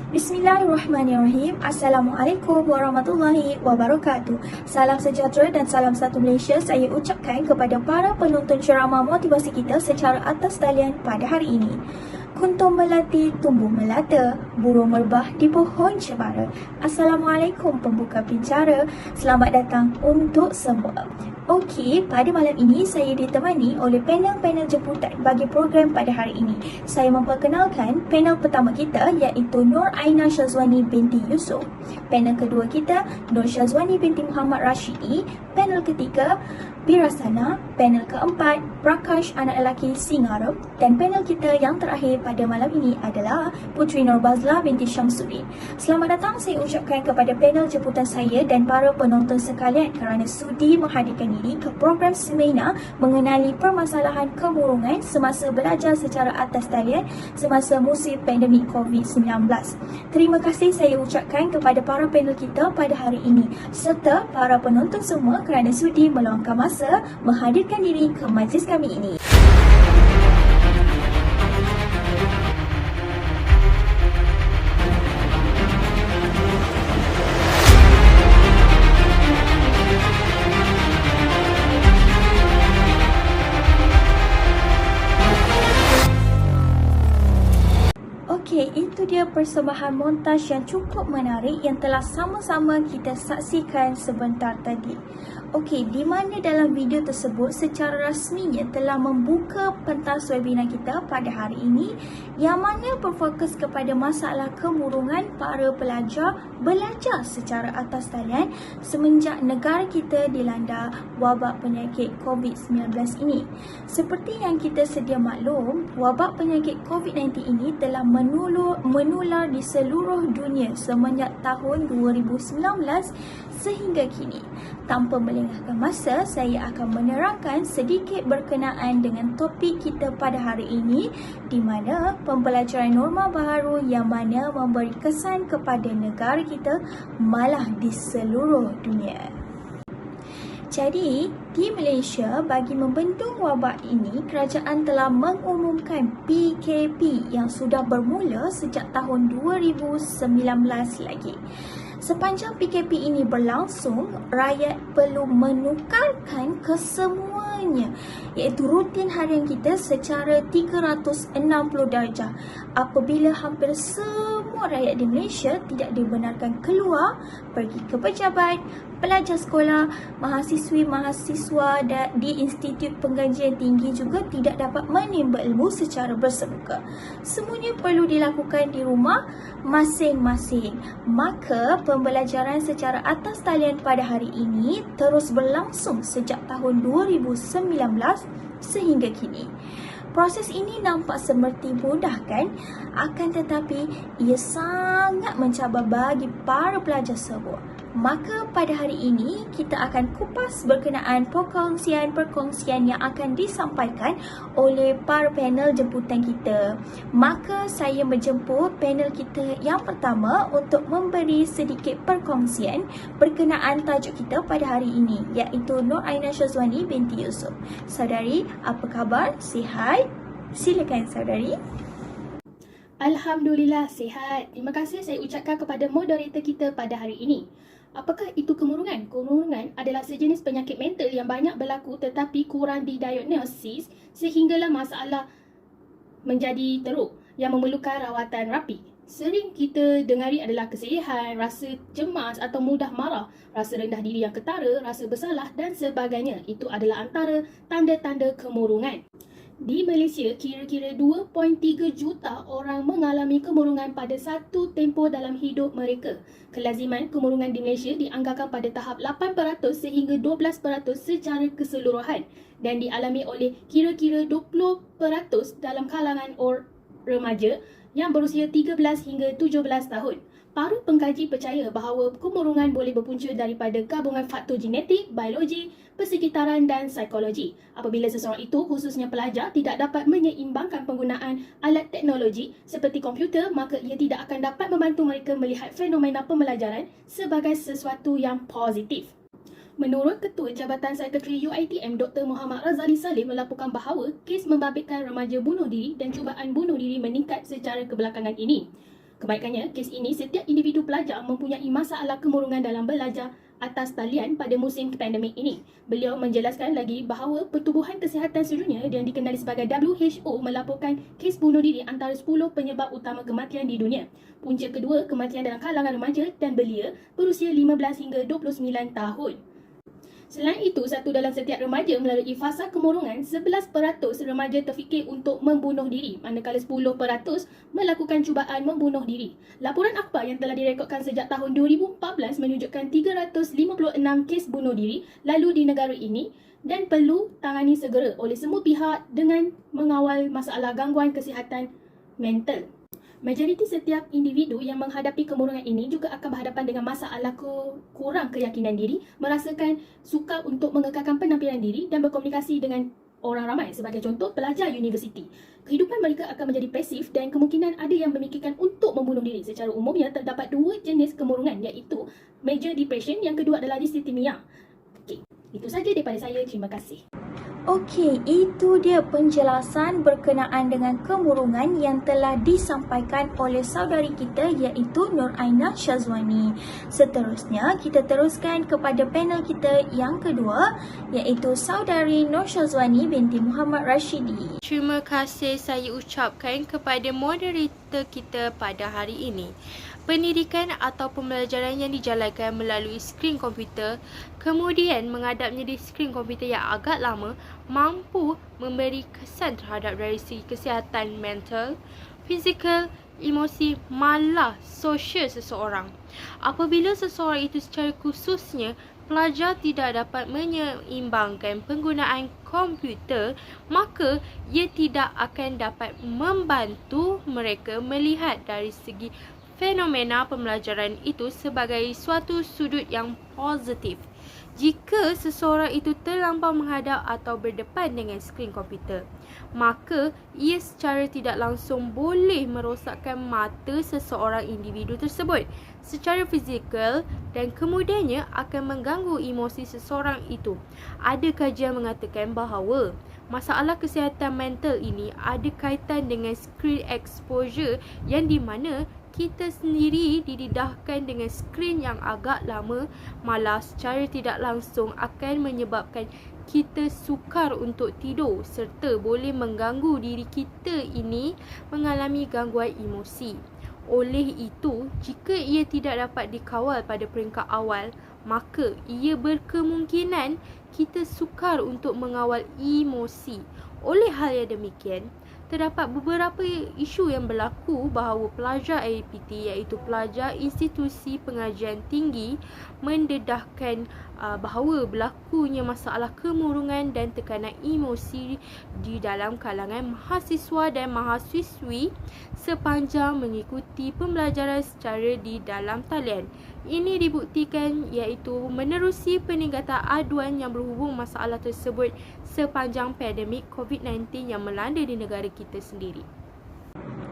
Bismillahirrahmanirrahim. Assalamualaikum warahmatullahi wabarakatuh. Salam sejahtera dan salam satu Malaysia saya ucapkan kepada para penonton ceramah motivasi kita secara atas talian pada hari ini. Kuntum melati tumbuh melata, burung merbah di pohon cemara. Assalamualaikum pembuka bicara, selamat datang untuk semua. Okey, pada malam ini saya ditemani oleh panel-panel jemputan bagi program pada hari ini. Saya memperkenalkan panel pertama kita iaitu Nur Aina Syazwani binti Yusof. Panel kedua kita Nur Syazwani binti Muhammad Rashidi. Panel ketiga Birasana. Panel keempat Prakash anak lelaki Singaram. Dan panel kita yang terakhir pada malam ini adalah Putri Nur Bazla binti Syamsuddin. Selamat datang saya ucapkan kepada panel jemputan saya dan para penonton sekalian kerana sudi menghadirkan diri ke program seminar mengenali permasalahan kemurungan semasa belajar secara atas talian semasa musim pandemik COVID-19. Terima kasih saya ucapkan kepada para panel kita pada hari ini serta para penonton semua kerana sudi meluangkan masa menghadirkan diri ke majlis kami ini. Okey, itu dia persembahan montaj yang cukup menarik yang telah sama-sama kita saksikan sebentar tadi. Okey, di mana dalam video tersebut secara rasminya telah membuka pentas webinar kita pada hari ini yang mana berfokus kepada masalah kemurungan para pelajar belajar secara atas talian semenjak negara kita dilanda wabak penyakit COVID-19 ini. Seperti yang kita sedia maklum, wabak penyakit COVID-19 ini telah menular di seluruh dunia semenjak tahun 2019 sehingga kini. Tanpa melengahkan masa, saya akan menerangkan sedikit berkenaan dengan topik kita pada hari ini di mana pembelajaran norma baharu yang mana memberi kesan kepada negara kita malah di seluruh dunia. Jadi, di Malaysia, bagi membendung wabak ini, kerajaan telah mengumumkan PKP yang sudah bermula sejak tahun 2019 lagi. Sepanjang PKP ini berlangsung, rakyat perlu menukarkan kesemuanya iaitu rutin harian kita secara 360 darjah apabila hampir semua rakyat di Malaysia tidak dibenarkan keluar, pergi ke pejabat, pelajar sekolah, mahasiswa di institut pengkajian tinggi juga tidak dapat menimba ilmu secara bersemuka. Semuanya perlu dilakukan di rumah masing-masing. Maka pembelajaran secara atas talian pada hari ini terus berlangsung sejak tahun 2019 sehingga kini. Proses ini nampak seperti mudah kan? Akan tetapi ia sangat mencabar bagi para pelajar tersebut. Maka pada hari ini kita akan kupas berkenaan perkongsian yang akan disampaikan oleh para panel jemputan kita. Maka saya menjemput panel kita yang pertama untuk memberi sedikit perkongsian berkenaan tajuk kita pada hari ini iaitu Nur Aina Syazwani binti Yusof. Saudari, apa khabar? Sihat? Silakan saudari. Alhamdulillah sihat. Terima kasih saya ucapkan kepada moderator kita pada hari ini. Apakah itu kemurungan? Kemurungan adalah sejenis penyakit mental yang banyak berlaku tetapi kurang didiagnosis sehinggalah masalah menjadi teruk yang memerlukan rawatan rapi. Sering kita dengari adalah kesedihan, rasa cemas atau mudah marah, rasa rendah diri yang ketara, rasa bersalah dan sebagainya. Itu adalah antara tanda-tanda kemurungan. Di Malaysia, kira-kira 2.3 juta orang mengalami kemurungan pada satu tempoh dalam hidup mereka. Kelaziman kemurungan di Malaysia dianggarkan pada tahap 8% sehingga 12% secara keseluruhan dan dialami oleh kira-kira 20% dalam kalangan remaja yang berusia 13 hingga 17 tahun. Para pengkaji percaya bahawa kemurungan boleh berpunca daripada gabungan faktor genetik, biologi, persekitaran dan psikologi. Apabila seseorang itu, khususnya pelajar, tidak dapat menyeimbangkan penggunaan alat teknologi seperti komputer, maka ia tidak akan dapat membantu mereka melihat fenomena pembelajaran sebagai sesuatu yang positif. Menurut Ketua Jabatan Sekretari UiTM Dr. Muhammad Razali Salim melaporkan bahawa kes membabitkan remaja bunuh diri dan cubaan bunuh diri meningkat secara kebelakangan ini. Kebaikannya, kes ini setiap individu pelajar mempunyai masalah kemurungan dalam belajar atas talian pada musim pandemik ini. Beliau menjelaskan lagi bahawa Pertubuhan Kesihatan Sedunia yang dikenali sebagai WHO melaporkan kes bunuh diri antara 10 penyebab utama kematian di dunia. Punca kedua, kematian dalam kalangan remaja dan belia berusia 15 hingga 29 tahun. Selain itu, satu dalam setiap remaja melalui fasa kemurungan, 11% remaja terfikir untuk membunuh diri, manakala 10% melakukan cubaan membunuh diri. Laporan akhbar yang telah direkodkan sejak tahun 2014 menunjukkan 356 kes bunuh diri lalu di negara ini dan perlu tangani segera oleh semua pihak dengan mengawal masalah gangguan kesihatan mental. Majoriti setiap individu yang menghadapi kemurungan ini juga akan berhadapan dengan masalah kurang keyakinan diri, merasakan sukar untuk mengekalkan penampilan diri dan berkomunikasi dengan orang ramai. Sebagai contoh, pelajar universiti. Kehidupan mereka akan menjadi pasif dan kemungkinan ada yang memikirkan untuk membunuh diri. Secara umumnya, terdapat dua jenis kemurungan iaitu major depression, yang kedua adalah dyslithia. Okey, itu saja daripada saya. Terima kasih. Okey, itu dia penjelasan berkenaan dengan kemurungan yang telah disampaikan oleh saudari kita iaitu Nur Aina Syazwani. Seterusnya, kita teruskan kepada panel kita yang kedua iaitu saudari Nur Syazwani binti Muhammad Rashidi. Terima kasih saya ucapkan kepada moderator kita pada hari ini. Pendidikan atau pembelajaran yang dijalankan melalui skrin komputer, kemudian menghadapnya di skrin komputer yang agak lama, mampu memberi kesan terhadap dari segi kesihatan mental, fizikal, emosi, malah sosial seseorang. Apabila seseorang itu secara khususnya pelajar tidak dapat menyeimbangkan penggunaan komputer, maka ia tidak akan dapat membantu mereka melihat dari segi fenomena pembelajaran itu sebagai suatu sudut yang positif. Jika seseorang itu terlampau menghadap atau berdepan dengan skrin komputer, maka ia secara tidak langsung boleh merosakkan mata seseorang individu tersebut secara fizikal dan kemudiannya akan mengganggu emosi seseorang itu. Ada kajian mengatakan bahawa masalah kesihatan mental ini ada kaitan dengan screen exposure yang di mana kita sendiri didedahkan dengan skrin yang agak lama, malah secara tidak langsung akan menyebabkan kita sukar untuk tidur serta boleh mengganggu diri kita ini mengalami gangguan emosi. Oleh itu, jika ia tidak dapat dikawal pada peringkat awal, maka ia berkemungkinan kita sukar untuk mengawal emosi. Oleh hal yang demikian, terdapat beberapa isu yang berlaku bahawa pelajar IPT iaitu pelajar institusi pengajian tinggi mendedahkan bahawa berlakunya masalah kemurungan dan tekanan emosi di dalam kalangan mahasiswa dan mahasiswi sepanjang mengikuti pembelajaran secara di dalam talian. Ini dibuktikan iaitu menerusi peningkatan aduan yang berhubung masalah tersebut sepanjang pandemik COVID-19 yang melanda di negara kita sendiri.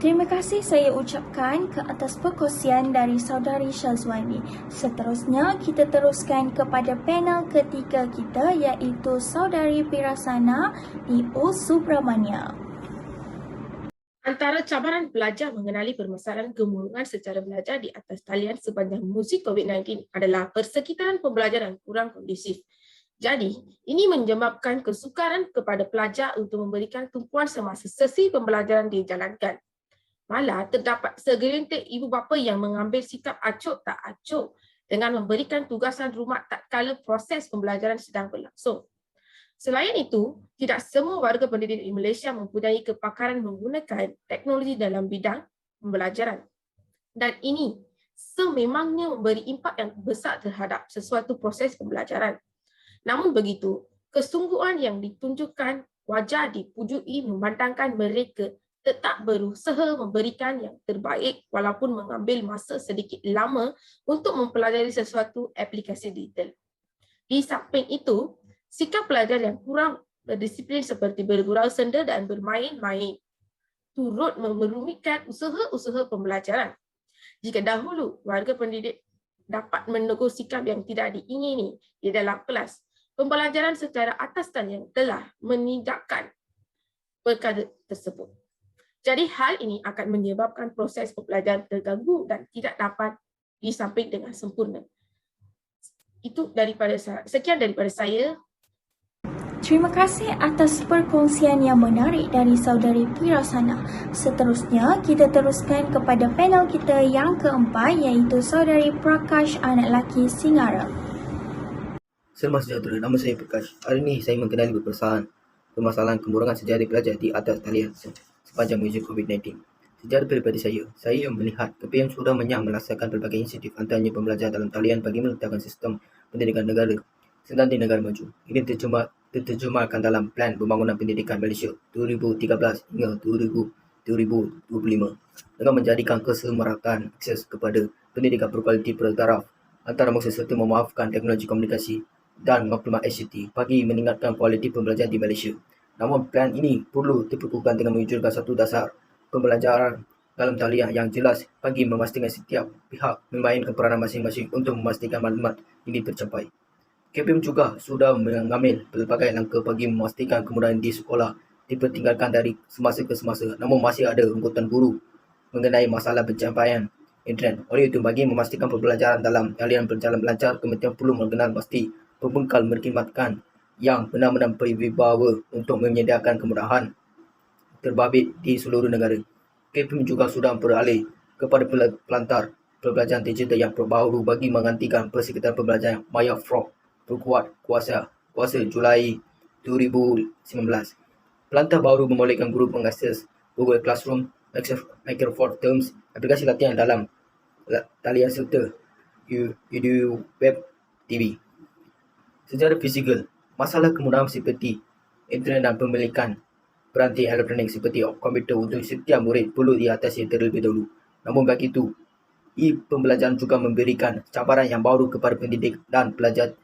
Terima kasih saya ucapkan ke atas perkongsian dari saudari Syazwani. Seterusnya, kita teruskan kepada panel ketiga kita iaitu saudari Pirasana P.O. Subramania. Antara cabaran belajar mengenali permasalahan kemurungan secara belajar di atas talian sepanjang musim COVID-19 adalah persekitaran pembelajaran kurang kondusif. Jadi, ini menyebabkan kesukaran kepada pelajar untuk memberikan tumpuan semasa sesi pembelajaran dijalankan. Malah, terdapat segelintir ibu bapa yang mengambil sikap acuh tak acuh dengan memberikan tugasan rumah tak kala proses pembelajaran sedang berlangsung. Selain itu, tidak semua warga pendidik di Malaysia mempunyai kepakaran menggunakan teknologi dalam bidang pembelajaran. Dan ini sememangnya memberi impak yang besar terhadap sesuatu proses pembelajaran. Namun begitu, kesungguhan yang ditunjukkan wajar dipujui memandangkan mereka tetap berusaha memberikan yang terbaik walaupun mengambil masa sedikit lama untuk mempelajari sesuatu aplikasi digital. Di samping itu, sikap pelajar yang kurang berdisiplin seperti bergurau senda dan bermain-main turut merumitkan usaha-usaha pembelajaran. Jika dahulu warga pendidik dapat menegur sikap yang tidak diingini di dalam kelas, pembelajaran secara atas talian telah menindakkan perkara tersebut. Jadi hal ini akan menyebabkan proses pembelajaran terganggu dan tidak dapat disampaikan dengan sempurna. Sekian daripada saya. Terima kasih atas perkongsian yang menarik dari saudari Pirasana. Seterusnya, kita teruskan kepada panel kita yang keempat, iaitu saudari Prakash, anak lelaki Singara. Selamat sejahtera, nama saya Prakash. Hari ini saya mengenali permasalahan kemurangan sejarah pelajar di atas talian sepanjang musim COVID-19. Sejarah pribadi saya melihat KPM sudah melaksanakan pelbagai inisiatif antaranya pembelajaran dalam talian bagi meletakkan sistem pendidikan negara sedang di negara maju. Ini diterjemahkan dalam Plan Pembangunan Pendidikan Malaysia 2013 hingga 2025 dengan menjadikan kesemarataan akses kepada pendidikan berkualiti bertaraf antara maksud serta memaafkan teknologi komunikasi dan maklumat ICT bagi meningkatkan kualiti pembelajaran di Malaysia. Namun plan ini perlu diperkukuhkan dengan mewujudkan satu dasar pembelajaran dalam talian yang jelas bagi memastikan setiap pihak memainkan peranan masing-masing untuk memastikan maklumat ini tercapai. KPM juga sudah mengambil pelbagai langkah bagi memastikan kemudahan di sekolah dipertinggalkan dari semasa ke semasa, namun masih ada rungkutan guru mengenai masalah pencapaian internet. Oleh itu, bagi memastikan pembelajaran dalam talian berjalan lancar, Kementerian perlu mengenal pasti pembekal perkhidmatan yang benar-benar berwibawa untuk menyediakan kemudahan terbabit di seluruh negara. KPM juga sudah beralih kepada pelantar pembelajaran digital yang baru bagi menggantikan persekitaran pembelajaran Maya Frog berkuat kuasa Julai 2019. Pelantar baru membolehkan guru mengakses Google Classroom, Microsoft Teams, aplikasi latihan dalam talian serta YouTube web TV. Secara fizikal, masalah kemudahan seperti internet dan pemilikan peranti elektronik seperti komputer untuk setiap murid perlu diatasi terlebih dahulu. Namun bagi itu, pembelajaran juga memberikan cabaran yang baru kepada pendidik dan pelajar.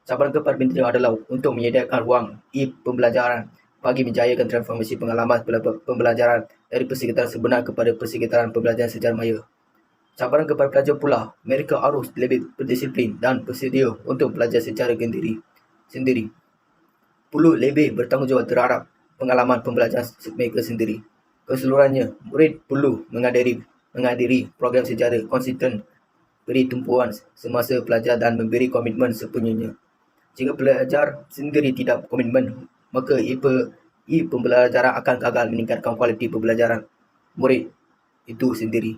Cabaran kepada pendidik adalah untuk menyediakan ruang pembelajaran bagi menjayakan transformasi pengalaman pembelajaran dari persekitaran sebenar kepada persekitaran pembelajaran secara maya. Cabaran kepada pelajar pula, mereka harus lebih berdisiplin dan bersedia untuk belajar secara sendiri. Perlu lebih bertanggungjawab terhadap pengalaman pembelajaran mereka sendiri. Keseluruhannya, murid perlu menghadiri program secara konsisten, beri tumpuan semasa pelajar dan memberi komitmen sepenuhnya. Jika pelajar sendiri tidak komitmen, maka pembelajaran akan gagal meningkatkan kualiti pembelajaran murid itu sendiri.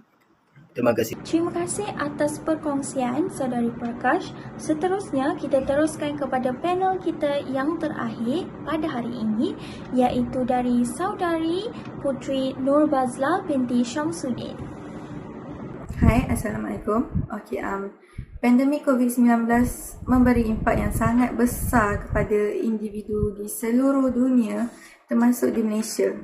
Terima kasih. Terima kasih atas perkongsian saudari Prakash. Seterusnya, kita teruskan kepada panel kita yang terakhir pada hari ini, iaitu dari saudari Putri Nurbazla binti Syamsuddin. Hai, Assalamualaikum. Pandemik COVID-19 memberi impak yang sangat besar kepada individu di seluruh dunia, termasuk di Malaysia.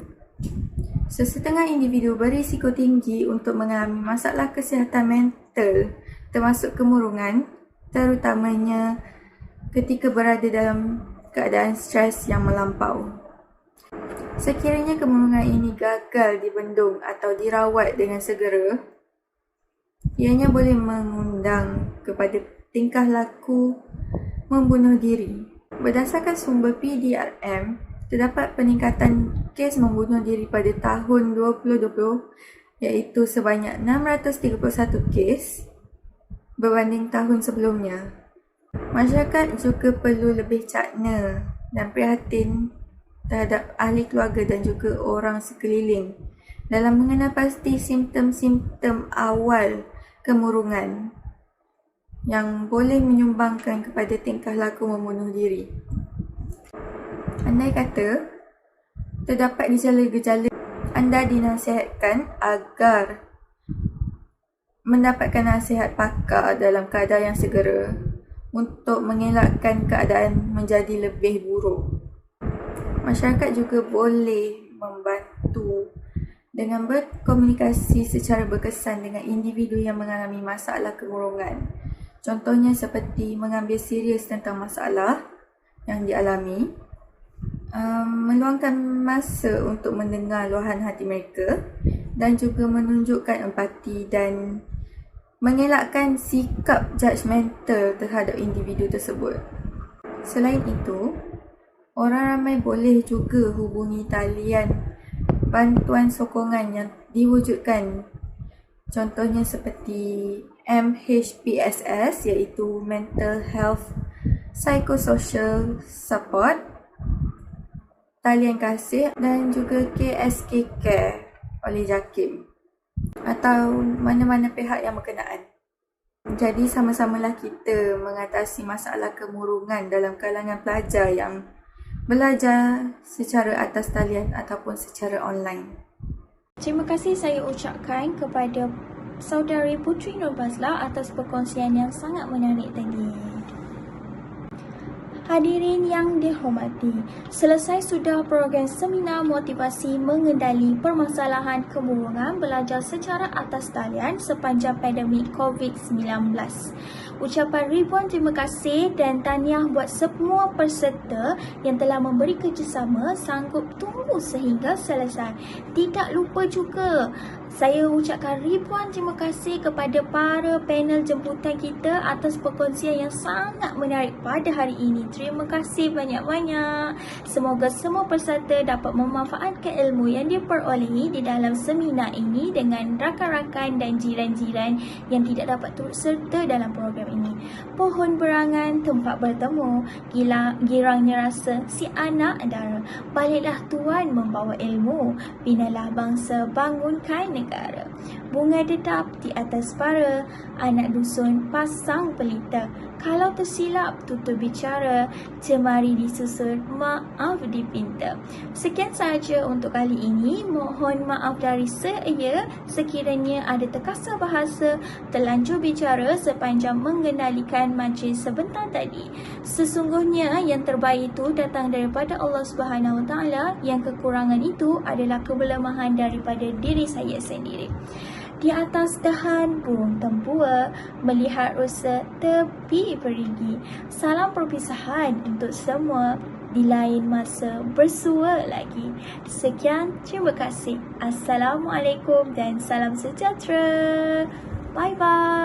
Sesetengah individu berisiko tinggi untuk mengalami masalah kesihatan mental, termasuk kemurungan, terutamanya ketika berada dalam keadaan stres yang melampau. Sekiranya kemurungan ini gagal dibendung atau dirawat dengan segera, ianya boleh mengundang kepada tingkah laku membunuh diri. Berdasarkan sumber PDRM, terdapat peningkatan kes membunuh diri pada tahun 2020 iaitu sebanyak 631 kes berbanding tahun sebelumnya. Masyarakat juga perlu lebih cakna dan prihatin terhadap ahli keluarga dan juga orang sekeliling dalam mengenal pasti simptom-simptom awal kemurungan yang boleh menyumbangkan kepada tingkah laku membunuh diri. Andai kata terdapat gejala-gejala, anda dinasihatkan agar mendapatkan nasihat pakar dalam keadaan yang segera untuk mengelakkan keadaan menjadi lebih buruk. Masyarakat juga boleh membantu dengan berkomunikasi secara berkesan dengan individu yang mengalami masalah kemurungan. Contohnya seperti mengambil serius tentang masalah yang dialami, meluangkan masa untuk mendengar luahan hati mereka dan juga menunjukkan empati dan mengelakkan sikap judgemental terhadap individu tersebut. Selain itu, orang ramai boleh juga hubungi talian bantuan sokongan yang diwujudkan. Contohnya seperti MHPSS iaitu Mental Health Psychosocial Support, Talian Kasih dan juga KSK Care oleh JAKIM atau mana-mana pihak yang berkenaan. Jadi sama-samalah kita mengatasi masalah kemurungan dalam kalangan pelajar yang belajar secara atas talian ataupun secara online. Terima kasih saya ucapkan kepada saudari Putri Nur Bazla atas perkongsian yang sangat menarik tadi. Hadirin yang dihormati, selesai sudah program seminar motivasi mengendali permasalahan kemurungan belajar secara atas talian sepanjang pandemik COVID-19. Ucapan ribuan terima kasih dan tahniah buat semua peserta yang telah memberi kerjasama sanggup tunggu sehingga selesai. Tidak lupa juga, saya ucapkan ribuan terima kasih kepada para panel jemputan kita atas perkongsian yang sangat menarik pada hari ini. Terima kasih banyak-banyak. Semoga semua peserta dapat memanfaatkan ilmu yang diperolehi di dalam seminar ini dengan rakan-rakan dan jiran-jiran yang tidak dapat turut serta dalam program ini. Pohon berangan tempat bertemu, girangnya rasa si anak dara. Baliklah tuan membawa ilmu, binalah bangsa bangunkan negara. Bunga dedap di atas para, anak dusun pasang pelita. Kalau tersilap tutur bicara, cemari disusun, maaf dipinta. Sekian sahaja untuk kali ini. Mohon maaf dari saya sekiranya ada terkasar bahasa, terlanjur bicara sepanjang mengendalikan majlis sebentar tadi. Sesungguhnya yang terbaik itu datang daripada Allah Subhanahu Wa Taala, yang kekurangan itu adalah kelemahan daripada diri saya sendiri. Di atas dahan burung tempua, melihat rusa tepi perigi. Salam perpisahan untuk semua, di lain masa bersua lagi. Sekian, terima kasih. Assalamualaikum dan salam sejahtera. Bye-bye.